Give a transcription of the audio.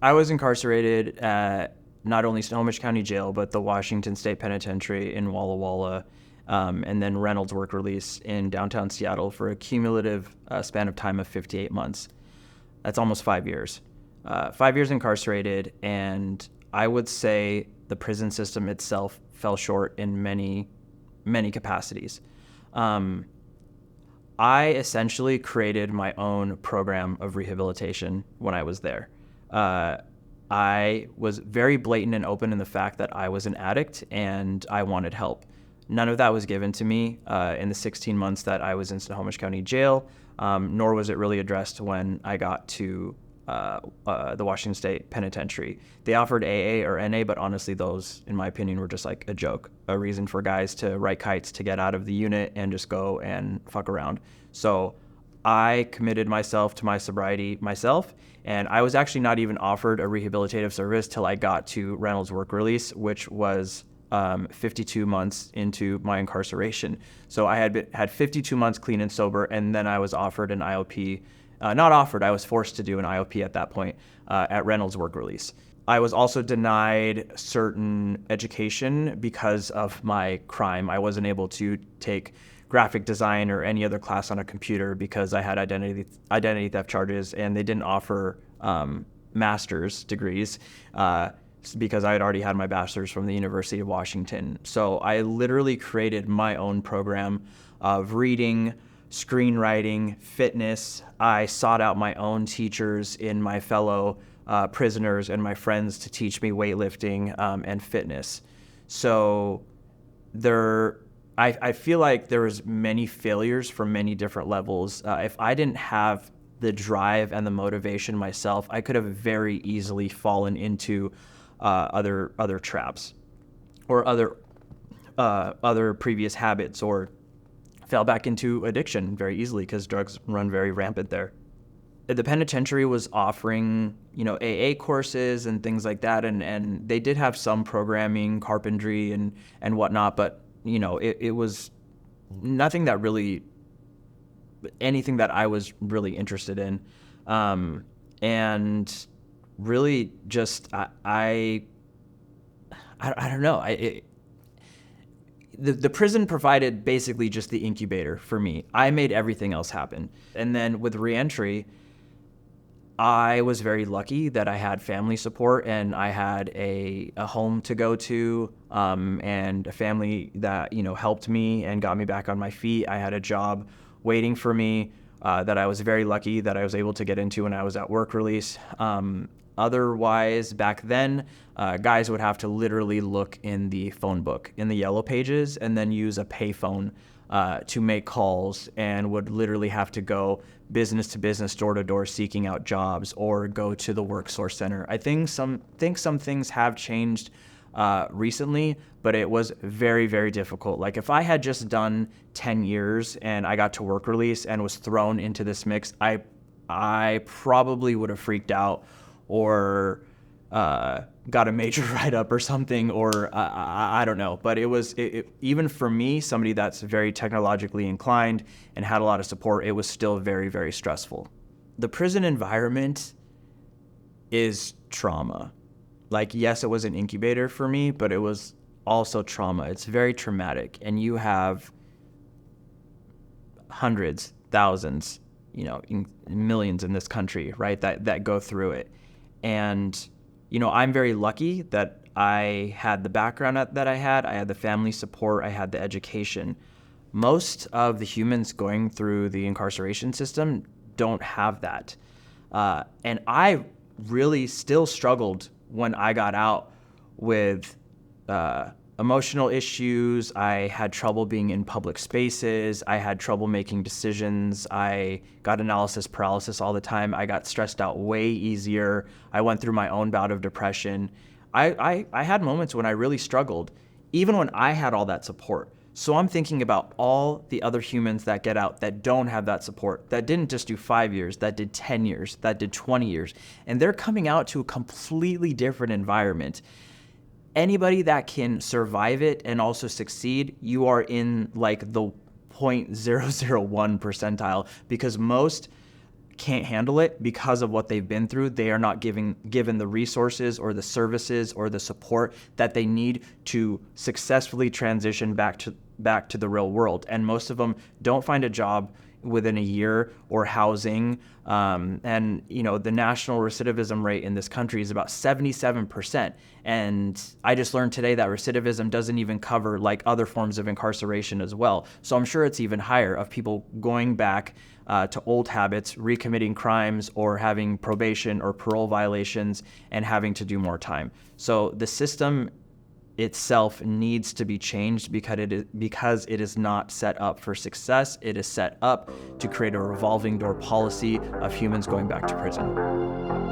I was incarcerated at not only Snohomish County Jail, but the Washington State Penitentiary in Walla Walla, and then Reynolds work release in downtown Seattle for a cumulative span of time of 58 months. That's almost 5 years. 5 years incarcerated, and I would say the prison system itself fell short in many, many capacities. I essentially created my own program of rehabilitation when I was there. I was very blatant and open in the fact that I was an addict and I wanted help. None of that was given to me in the 16 months that I was in Snohomish County Jail, nor was it really addressed when I got to the Washington State Penitentiary. They offered AA or NA, but honestly, those, in my opinion, were just like a joke, a reason for guys to write kites to get out of the unit and just go and fuck around. So I committed myself to my sobriety myself, and I was actually not even offered a rehabilitative service till I got to Reynolds work release, which was 52 months into my incarceration. So I had 52 months clean and sober, and then I was offered an IOP. Not offered, I was forced to do an IOP at that point at Reynolds work release. I was also denied certain education because of my crime. I wasn't able to take graphic design or any other class on a computer because I had identity theft charges, and they didn't offer master's degrees because I had already had my bachelor's from the University of Washington. So I literally created my own program of reading, screenwriting, fitness. I sought out my own teachers in my fellow prisoners and my friends to teach me weightlifting and fitness. So I feel like there was many failures from many different levels. If I didn't have the drive and the motivation myself, I could have very easily fallen into other traps or other previous habits, or fell back into addiction very easily because drugs run very rampant there. The penitentiary was offering, AA courses and things like that, and they did have some programming, carpentry and whatnot, but it was nothing that really, anything that I was really interested in, and really just I don't know. The prison provided basically just the incubator for me. I made everything else happen. And then with reentry, I was very lucky that I had family support and I had a home to go to, and a family that, helped me and got me back on my feet. I had a job waiting for me that I was very lucky that I was able to get into when I was at work release. Otherwise, back then, guys would have to literally look in the phone book, in the yellow pages, and then use a payphone to make calls, and would literally have to go business to business, door to door, seeking out jobs, or go to the work source center. I think some things have changed recently, but it was very, very difficult. Like if I had just done 10 years and I got to work release and was thrown into this mix, I probably would have freaked out or got a major write-up or something, or I don't know. But it was, even for me, somebody that's very technologically inclined and had a lot of support, it was still very, very stressful. The prison environment is trauma. Like, yes, it was an incubator for me, but it was also trauma. It's very traumatic, and you have hundreds, thousands, millions in this country, right, that go through it. And, I'm very lucky that I had the background that I had the family support, I had the education. Most of the humans going through the incarceration system don't have that. And I really still struggled when I got out with emotional issues. I had trouble being in public spaces. I had trouble making decisions. I got analysis paralysis all the time. I got stressed out way easier. I went through my own bout of depression. I had moments when I really struggled, even when I had all that support. So I'm thinking about all the other humans that get out that don't have that support, that didn't just do 5 years, that did 10 years, that did 20 years, and they're coming out to a completely different environment. Anybody that can survive it and also succeed, you are in like the 0.001 percentile, because most can't handle it because of what they've been through. They are not given the resources or the services or the support that they need to successfully transition back to the real world. And most of them don't find a job within a year or housing. And the national recidivism rate in this country is about 77%. And I just learned today that recidivism doesn't even cover like other forms of incarceration as well. So I'm sure it's even higher of people going back to old habits, recommitting crimes, or having probation or parole violations and having to do more time. So the system itself needs to be changed because it is not set up for success. It is set up to create a revolving door policy of humans going back to prison.